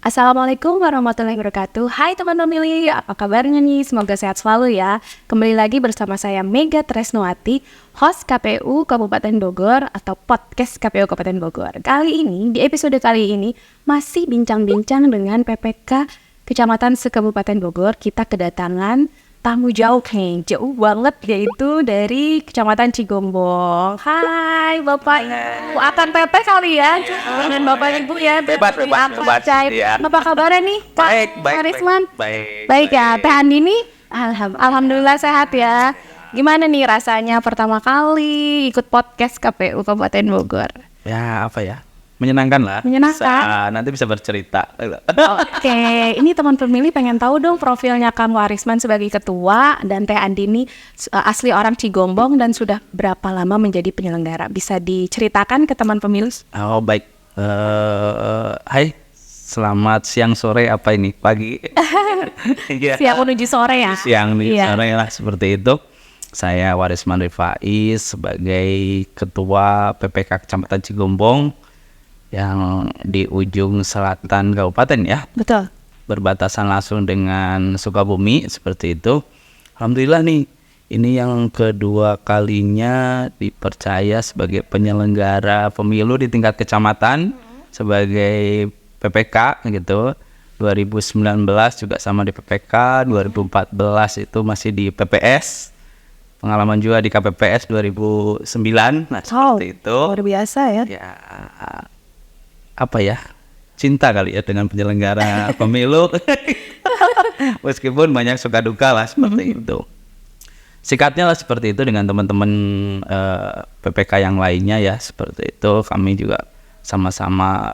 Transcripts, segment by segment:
Assalamualaikum warahmatullahi wabarakatuh. Hai teman pemilih, apa kabarnya nih? Semoga sehat selalu ya. Kembali lagi bersama saya Mega Tresnawati, host KPU Kabupaten Bogor atau podcast KPU Kabupaten Bogor. Di episode kali ini masih bincang-bincang dengan PPK Kecamatan Sekabupaten Bogor. Kita kedatangan tamu jauh banget, yaitu dari Kecamatan Cigombong. Hai Bapak Ibu, akan teteh kali ya, dan Bapak Ibu ya, Bebas, ya. Apa kabarnya nih Pak Warisman? Baik ya, Teh Andini, Alhamdulillah sehat ya. Gimana nih rasanya pertama kali ikut podcast KPU Kabupaten Bogor? Ya apa ya, menyenangkan lah. Nanti bisa bercerita. Oke, ini teman pemilih pengen tahu dong profilnya Kang Warisman sebagai ketua dan Teh Andini asli orang Cigombong dan sudah berapa lama menjadi penyelenggara. Bisa diceritakan ke teman pemilih? Oh baik, hai, selamat siang sore apa ini pagi? Siang menuju sore ya? Siang menuju sore lah seperti itu. Saya Warisman Rifai sebagai ketua PPK Kecamatan Cigombong yang di ujung selatan kabupaten ya. Betul. Berbatasan langsung dengan Sukabumi seperti itu. Alhamdulillah nih, ini yang kedua kalinya dipercaya sebagai penyelenggara pemilu di tingkat kecamatan sebagai PPK gitu. 2019 juga sama di PPK, 2014 itu masih di PPS. Pengalaman juga di KPPS 2009. Nah, seperti itu. Luar biasa ya. Ya, apa ya, cinta kali ya dengan penyelenggara pemilu. Meskipun banyak suka duka lah seperti itu. Sikatnya lah seperti itu dengan teman-teman PPK yang lainnya ya, seperti itu. Kami juga sama-sama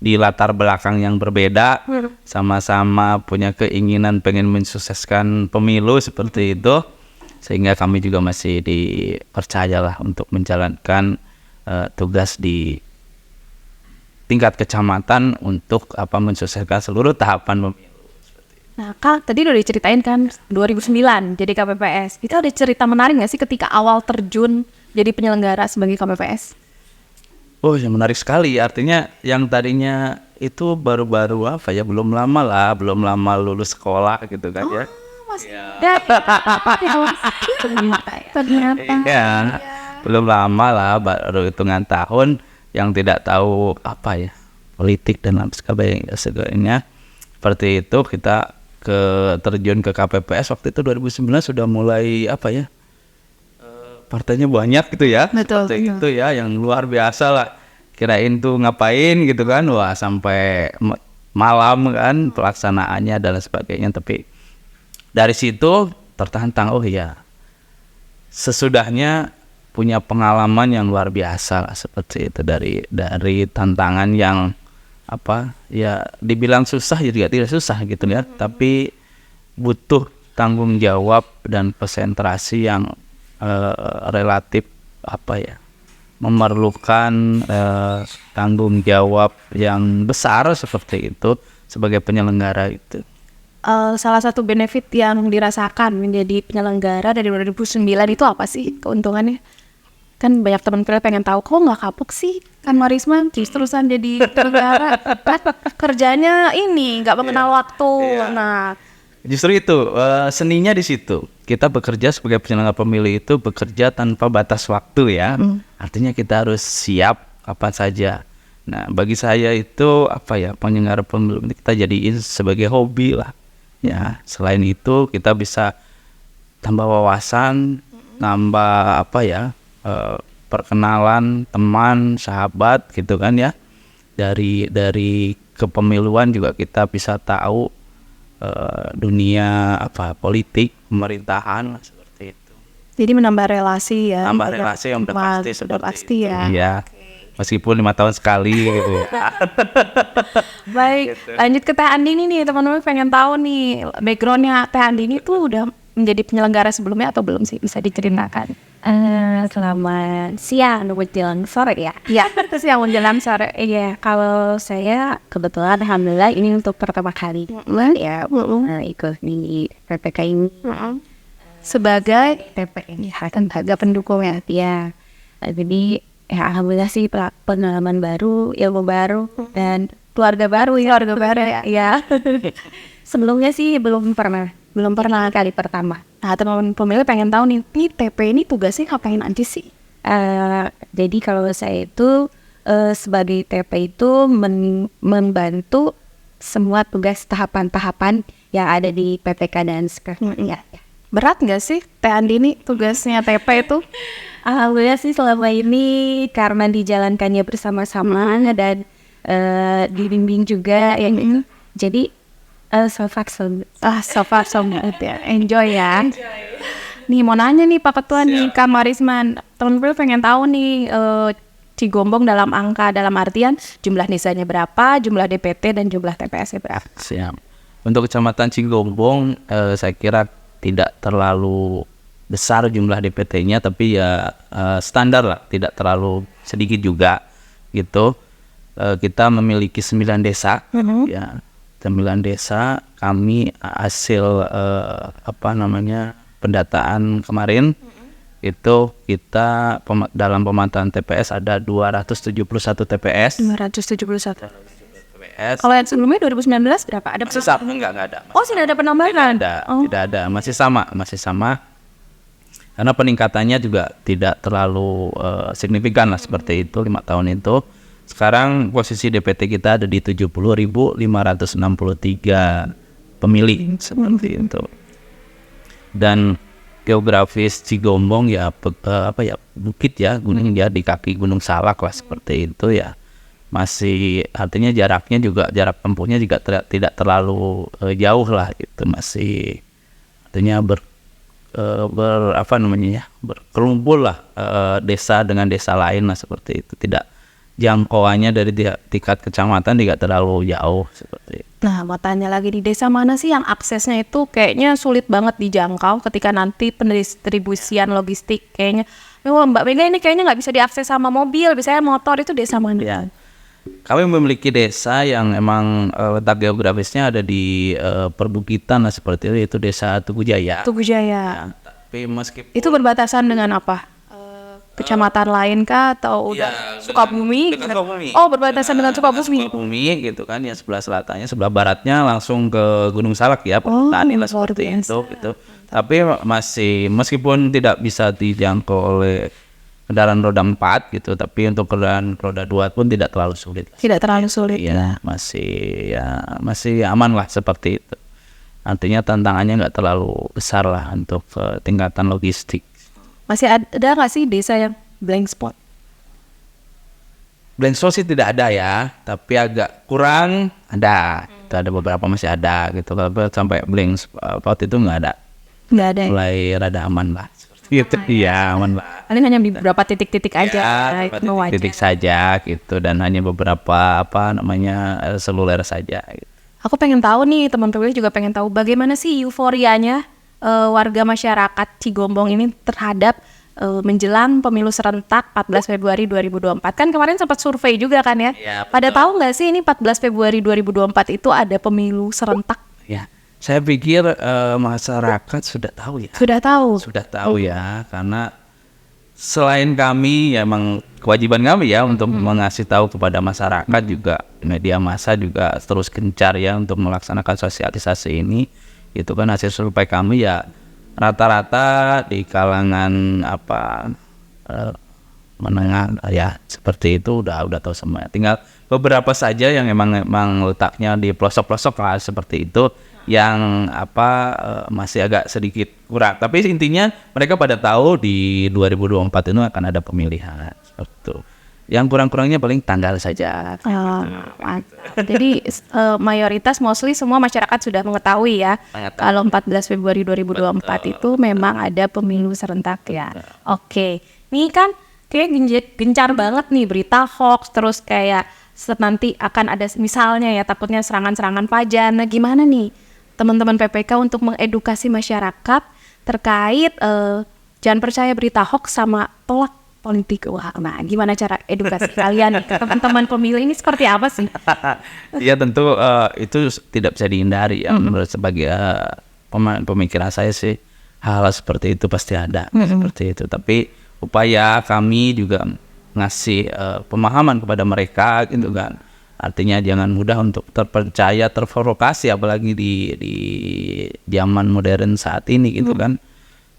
di latar belakang yang berbeda, sama-sama punya keinginan pengen mensukseskan pemilu seperti itu, sehingga kami juga masih dipercayalah untuk menjalankan tugas di tingkat kecamatan untuk mensukseskan seluruh tahapan pemilu. Nah Kak, tadi udah diceritain kan 2009 jadi KPPS. Itu ada cerita menarik nggak sih ketika awal terjun jadi penyelenggara sebagai KPPS? Oh ya, menarik sekali. Artinya yang tadinya itu baru-baru belum lama lulus sekolah gitu kan ya. Ternyata. Ya, belum lama lah, baru hitungan tahun yang tidak tahu politik dan lain sebagainya. Seperti itu kita terjun ke KPPS waktu itu 2009 sudah mulai partainya banyak gitu ya. Betul. Seperti itu ya, yang luar biasa lah. Kirain tuh ngapain gitu kan, wah sampai malam kan pelaksanaannya dan sebagainya. Tapi dari situ tertantang, oh iya, sesudahnya punya pengalaman yang luar biasa lah, seperti itu, dari tantangan yang dibilang susah juga tidak susah gitu ya, tapi butuh tanggung jawab dan konsentrasi yang relatif memerlukan tanggung jawab yang besar seperti itu sebagai penyelenggara itu. Salah satu benefit yang dirasakan menjadi penyelenggara dari 2009 itu apa sih keuntungannya? Kan banyak teman kita pengen tahu, kok nggak kapok sih kan Warisman terusan jadi penyelenggara, kan kerjanya ini nggak mengenal waktu. Nah, justru itu seninya di situ. Kita bekerja sebagai penyelenggara pemilu itu bekerja tanpa batas waktu ya. Artinya kita harus siap kapan saja. Nah, bagi saya itu penyelenggara pemilu ini kita jadiin sebagai hobi lah. Ya, selain itu kita bisa tambah wawasan, nambah perkenalan teman, sahabat gitu kan ya. Dari kepemiluan juga kita bisa tahu dunia politik, pemerintahan lah, seperti itu. Jadi menambah relasi ya. Nambah relasi yang udah pasti ya. Iya. Meskipun 5 tahun sekali gitu ya. Baik, lanjut ke Teh Andini nih, teman-teman pengen tahu nih backgroundnya Teh Andini tuh udah menjadi penyelenggara sebelumnya atau belum sih, bisa diceritakan? Selamat siang menjelang sore ya. Iya, siang menjelang sore. Iya, kalau saya kebetulan alhamdulillah ini untuk pertama kali ya ikut di PPK ini sebagai tenaga pendukung ya. Jadi ya alhamdulillah sih pengalaman baru, ilmu baru, dan keluarga baru ya. Keluarga baru ya. Ya. Sebelumnya sih belum pernah kali pertama. Nah, teman pemilih pengen tahu nih, TP ini tugasnya ngapain aja sih? Jadi kalau saya itu sebagai TP itu membantu semua tugas tahapan-tahapan yang ada di PPK dan ya. Berat nggak sih Teh Andi ini tugasnya TP itu? Alhamdulillah sih selama ini karena dijalankannya bersama-sama dan dibimbing juga yang jadi so far so good ya. Enjoy ya. Nih mau nanya nih Pak Ketua nih Kak Marisman, teman-teman pengen tahu nih Cigombong dalam angka, dalam artian jumlah desanya berapa, jumlah DPT dan jumlah TPS-nya berapa? Siap. Untuk Kecamatan Cigombong saya kira tidak terlalu besar jumlah DPT-nya, tapi ya standar lah, tidak terlalu sedikit juga gitu. Kita memiliki 9 desa, ya 9 desa. Kami hasil pendataan kemarin itu kita dalam pemantauan TPS ada 271 TPS. 271. TPS. Kalau yang sebelumnya 2019 berapa? Ada Masih sama, enggak ada. Oh, sudah ada penambahan? Tidak ada, masih sama. Karena peningkatannya juga tidak terlalu signifikan lah seperti itu 5 tahun itu. Sekarang posisi DPT kita ada di 70.563 pemilih seperti itu. Dan geografis Cigombong ya bukit ya, gunung ya, di kaki Gunung Salak lah seperti itu ya. Masih artinya jarak tempuhnya juga tidak terlalu jauh lah gitu, masih artinya berkerumpul lah desa dengan desa lain lah seperti itu. Tidak, jangkauannya dari tingkat kecamatan tidak terlalu jauh seperti itu. Nah, mau tanya lagi, di desa mana sih yang aksesnya itu kayaknya sulit banget dijangkau ketika nanti pendistribusian logistik kayaknya, Mbak Mega ini kayaknya nggak bisa diakses sama mobil, biasanya motor, itu desa mana? Ya. Kami memiliki desa yang emang letak geografisnya ada di perbukitan lah seperti itu desa Tugu Jaya. Tugu Jaya. Ya, tapi meskipun itu berbatasan dengan apa? Kecamatan lain kah atau udah Sukabumi? Dengan Sukabumi. Oh, berbatasan dengan Sukabumi. Sukabumi gitu kan, ya sebelah selatannya, sebelah baratnya langsung ke Gunung Salak ya, perkotaan lah seperti itu gitu. Tapi masih meskipun tidak bisa dijangkau oleh kendaraan roda 4 gitu, tapi untuk kendaraan roda 2 pun tidak terlalu sulit. Tidak terlalu sulit. Ya, masih aman lah seperti itu. Artinya tantangannya nggak terlalu besar lah untuk tingkatan logistik. Masih ada nggak sih desa yang blank spot? Blank spot sih tidak ada ya, tapi agak kurang ada. Itu ada beberapa masih ada gitu. Kalau sampai blank spot itu nggak ada. Nggak ada. Mulai rada aman lah. Gitu, iya aman lah. Paling hanya di beberapa titik-titik aja. Titik saja gitu, dan hanya beberapa seluler saja. Gitu. Aku pengen tahu nih, teman-teman juga pengen tahu bagaimana sih euforianya warga masyarakat Cigombong ini terhadap menjelang pemilu serentak 14 Februari 2024. Kan kemarin sempat survei juga kan ya? Ya, pada tahu nggak sih ini 14 Februari 2024 itu ada pemilu serentak? Ya, saya pikir masyarakat sudah tahu ya. Sudah tahu Ya, karena selain kami ya emang kewajiban kami ya untuk mengasih tahu kepada masyarakat, juga media massa juga terus gencar ya untuk melaksanakan sosialisasi ini. Itu kan hasil survei kami ya rata-rata di kalangan menengah ya seperti itu udah tahu semua. Tinggal beberapa saja yang emang letaknya di pelosok-pelosok lah seperti itu yang masih agak sedikit kurang. Tapi intinya mereka pada tahu di 2024 itu akan ada pemilihan seperti itu. Yang kurang-kurangnya paling tanggal saja. Jadi mayoritas mostly semua masyarakat sudah mengetahui ya. Kalau 14 Februari 2024 itu memang ada pemilu serentak ya. Oke. Ini kan kayak gencar banget nih berita hoax, terus kayak nanti akan ada misalnya ya takutnya serangan-serangan fajar. Nah, gimana nih teman-teman PPK untuk mengedukasi masyarakat terkait jangan percaya berita hoax sama tolak politik uang. Nah, gimana cara edukasi kalian teman-teman pemilih ini seperti apa sih? Ya tentu itu tidak bisa dihindari ya. Menurut sebagai pemikiran saya sih hal seperti itu pasti ada seperti itu. Tapi upaya kami juga ngasih pemahaman kepada mereka gitu kan. Artinya jangan mudah untuk terpercaya, terprovokasi, apalagi di zaman modern saat ini gitu kan.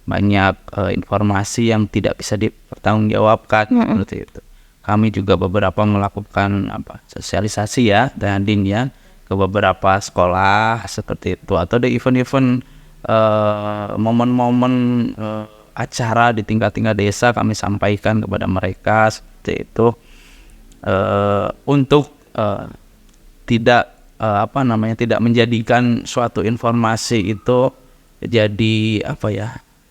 Banyak informasi yang tidak bisa dipertanggungjawabkan seperti itu. Kami juga beberapa melakukan sosialisasi ya, dan ya ke beberapa sekolah seperti itu, atau di event-event momen-momen acara di tingkat-tingkat desa kami sampaikan kepada mereka seperti itu, untuk tidak tidak menjadikan suatu informasi itu jadi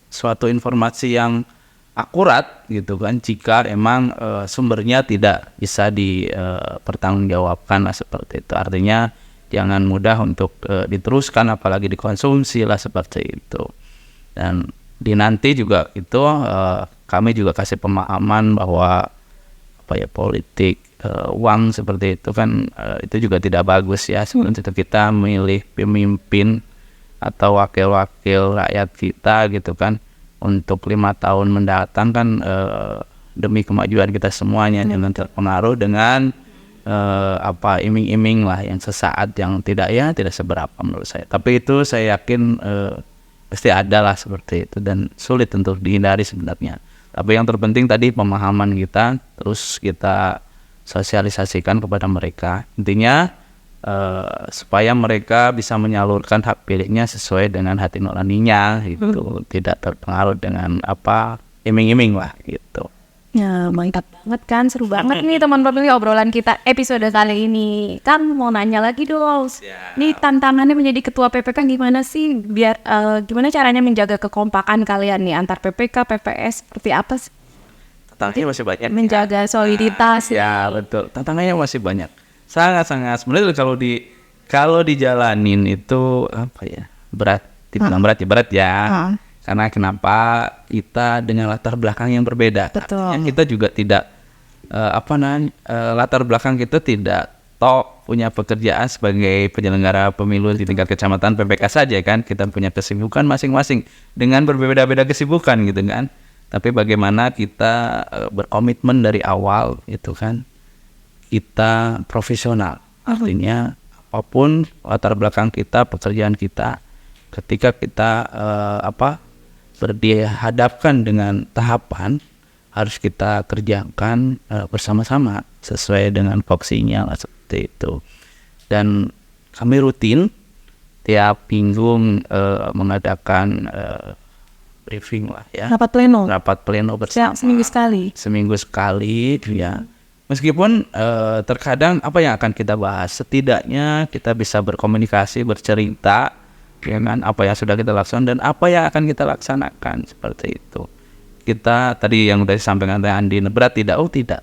suatu informasi yang akurat gitu kan, jika emang sumbernya tidak bisa dipertanggungjawabkan lah seperti itu. Artinya jangan mudah untuk diteruskan, apalagi dikonsumsi lah seperti itu. Dan nanti juga itu kami juga kasih pemahaman bahwa politik uang seperti itu kan itu juga tidak bagus ya. Seperti itu kita memilih pemimpin atau wakil-wakil rakyat kita gitu kan untuk 5 tahun mendatang kan, demi kemajuan kita semuanya, jangan terpengaruh dengan iming-iming lah yang sesaat, yang tidak seberapa menurut saya. Tapi itu saya yakin pasti ada lah seperti itu, dan sulit untuk dihindari sebenarnya. Tapi yang terpenting tadi pemahaman kita, terus kita sosialisasikan kepada mereka. Intinya supaya mereka bisa menyalurkan hak pilihnya sesuai dengan hati nuraninya gitu, tidak terpengaruh dengan iming-iming lah gitu. Ya, mantap banget kan, seru banget nih teman pemilih obrolan kita episode kali ini. Kan mau nanya lagi dong, nih tantangannya menjadi ketua PPK gimana sih? Biar gimana caranya menjaga kekompakan kalian nih antar PPK, PPS, seperti apa sih? Tantangannya masih banyak. Menjaga soliditas. Ya betul, tantangannya masih banyak. Sangat-sangat. Sebenarnya kalau dijalanin itu berat. Dibilang berat ya. Karena kenapa kita dengan latar belakang yang berbeda. Betul. Artinya kita juga tidak latar belakang kita tidak punya pekerjaan sebagai penyelenggara pemilu di tingkat kecamatan PPK saja kan. Kita punya kesibukan masing-masing dengan berbeda-beda kesibukan gitu kan. Tapi bagaimana kita berkomitmen dari awal itu kan, kita profesional. Artinya apapun latar belakang kita, pekerjaan kita, ketika kita dihadapkan dengan tahapan, harus kita kerjakan bersama-sama sesuai dengan voksinya lah seperti itu. Dan kami rutin tiap minggu mengadakan briefing lah ya. Rapat pleno bersama. Seminggu sekali ya. Meskipun terkadang apa yang akan kita bahas, setidaknya kita bisa berkomunikasi, bercerita dengan apa yang sudah kita laksanakan dan apa yang akan kita laksanakan seperti itu. Kita tadi yang tadi sampaikan Andi, berat tidak? Oh tidak.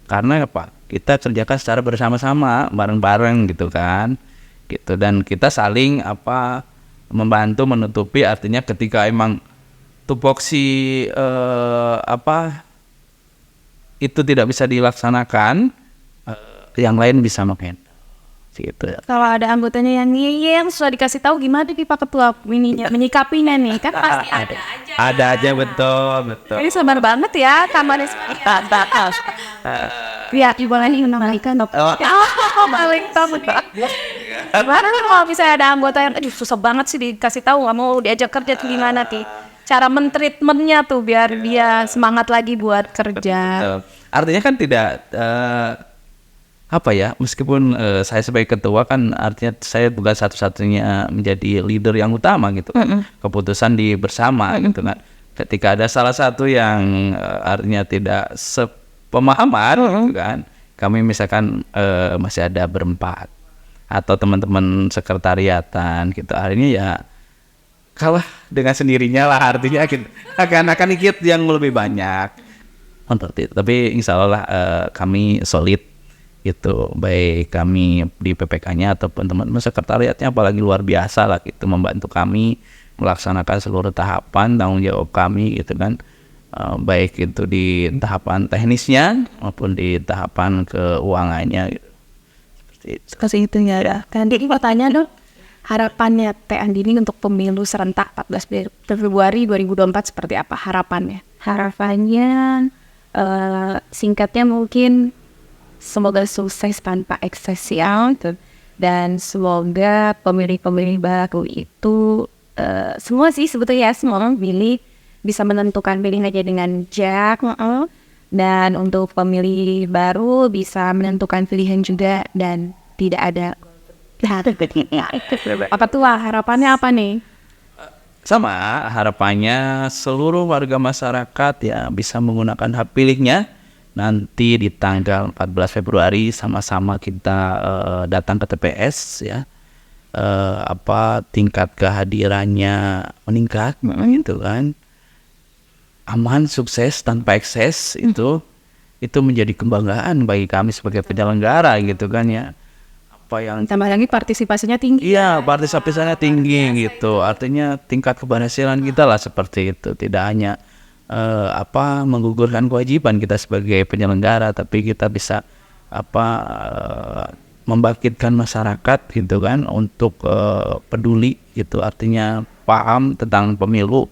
Karena apa? Kita kerjakan secara bersama-sama, bareng-bareng gitu kan. Gitu, dan kita saling membantu menutupi, artinya ketika emang tupoksi itu tidak bisa dilaksanakan, yang lain bisa menghandle gitu ya. Kalau ada anggotanya yang ngeyel, sudah dikasih tahu gimana nih Pak Ketua menyikapinya nih, kan pasti ada aja. Ada aja, betul. Ini sabar banget ya kamarnya. Ya, boleh menambahkan. Balik tamu. Gimana kalau misalnya ada anggota yang susah banget sih dikasih tahu, nggak mau diajak kerja tuh gimana nih? Cara mentreatmentnya tuh biar dia semangat lagi buat kerja. Artinya kan tidak meskipun saya sebagai ketua kan artinya saya bukan satu-satunya menjadi leader yang utama gitu kan. Keputusan bersama gitu kan. Ketika ada salah satu yang artinya tidak sepemahaman gitu kan, kami misalkan masih ada berempat atau teman-teman sekretariatan gitu, akhirnya ya kalah dengan sendirinya lah, artinya akan ikut yang lebih banyak seperti itu. Tapi insya Allah kami solid gitu, baik kami di PPK-nya ataupun teman-teman sekretariatnya, apalagi luar biasa lah gitu, membantu kami melaksanakan seluruh tahapan tanggung jawab kami gitu kan, baik itu di tahapan teknisnya maupun di tahapan keuangannya gitu. Seperti itu ya. Tadi pertanyaan dong, harapannya Teh Andini untuk pemilu serentak 14 Februari 2024 seperti apa harapannya? Harapannya singkatnya mungkin semoga sukses tanpa ekses ya. Dan semoga pemilih-pemilih baru itu semua sih sebetulnya semua orang pilih bisa menentukan pilihannya dengan bijak. Dan untuk pemilih baru bisa menentukan pilihan juga dan tidak ada. Apa tuh harapannya apa nih? Sama harapannya seluruh warga masyarakat ya bisa menggunakan hak pilihnya nanti di tanggal 14 Februari sama-sama kita datang ke TPS ya. Tingkat kehadirannya meningkat gitu kan. Aman, sukses tanpa ekses itu menjadi kebanggaan bagi kami sebagai penyelenggara gitu kan ya. Yang tambah lagi partisipasinya tinggi. Iya, partisipasinya tinggi gitu. Artinya tingkat keberhasilan kita lah seperti itu. Tidak hanya menggugurkan kewajiban kita sebagai penyelenggara, tapi kita bisa membangkitkan masyarakat gitu kan untuk peduli gitu. Artinya paham tentang pemilu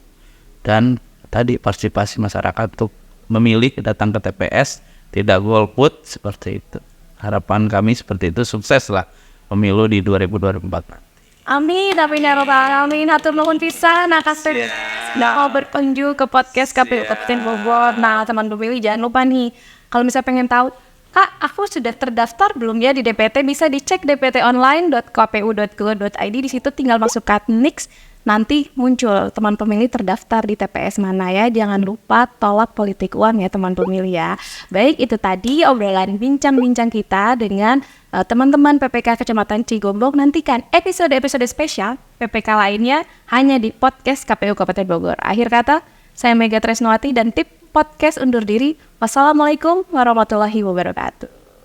dan tadi partisipasi masyarakat untuk memilih datang ke TPS, tidak golput seperti itu. Harapan kami seperti itu, sukses lah pemilu di 2024 nanti. Amin, amin ya robbal alamin. Hatur nuhun pisan kasih mau berkunjung ke podcast KPU Kabupaten Bogor. Nah, teman pemilih jangan lupa nih, kalau misalnya pengen tahu, Kak, aku sudah terdaftar belum ya di DPT? Bisa dicek dptonline.kpu.go.id. Di situ tinggal masukkan NIK. Nanti muncul teman pemilih terdaftar di TPS mana ya. Jangan lupa tolak politik uang ya teman pemilih ya. Baik, itu tadi obrolan bincang-bincang kita dengan teman-teman PPK Kecamatan Cigombong. Nantikan episode-episode spesial PPK lainnya hanya di podcast KPU Kabupaten Bogor. Akhir kata, saya Mega Tresnawati dan tim podcast undur diri. Wassalamualaikum warahmatullahi wabarakatuh.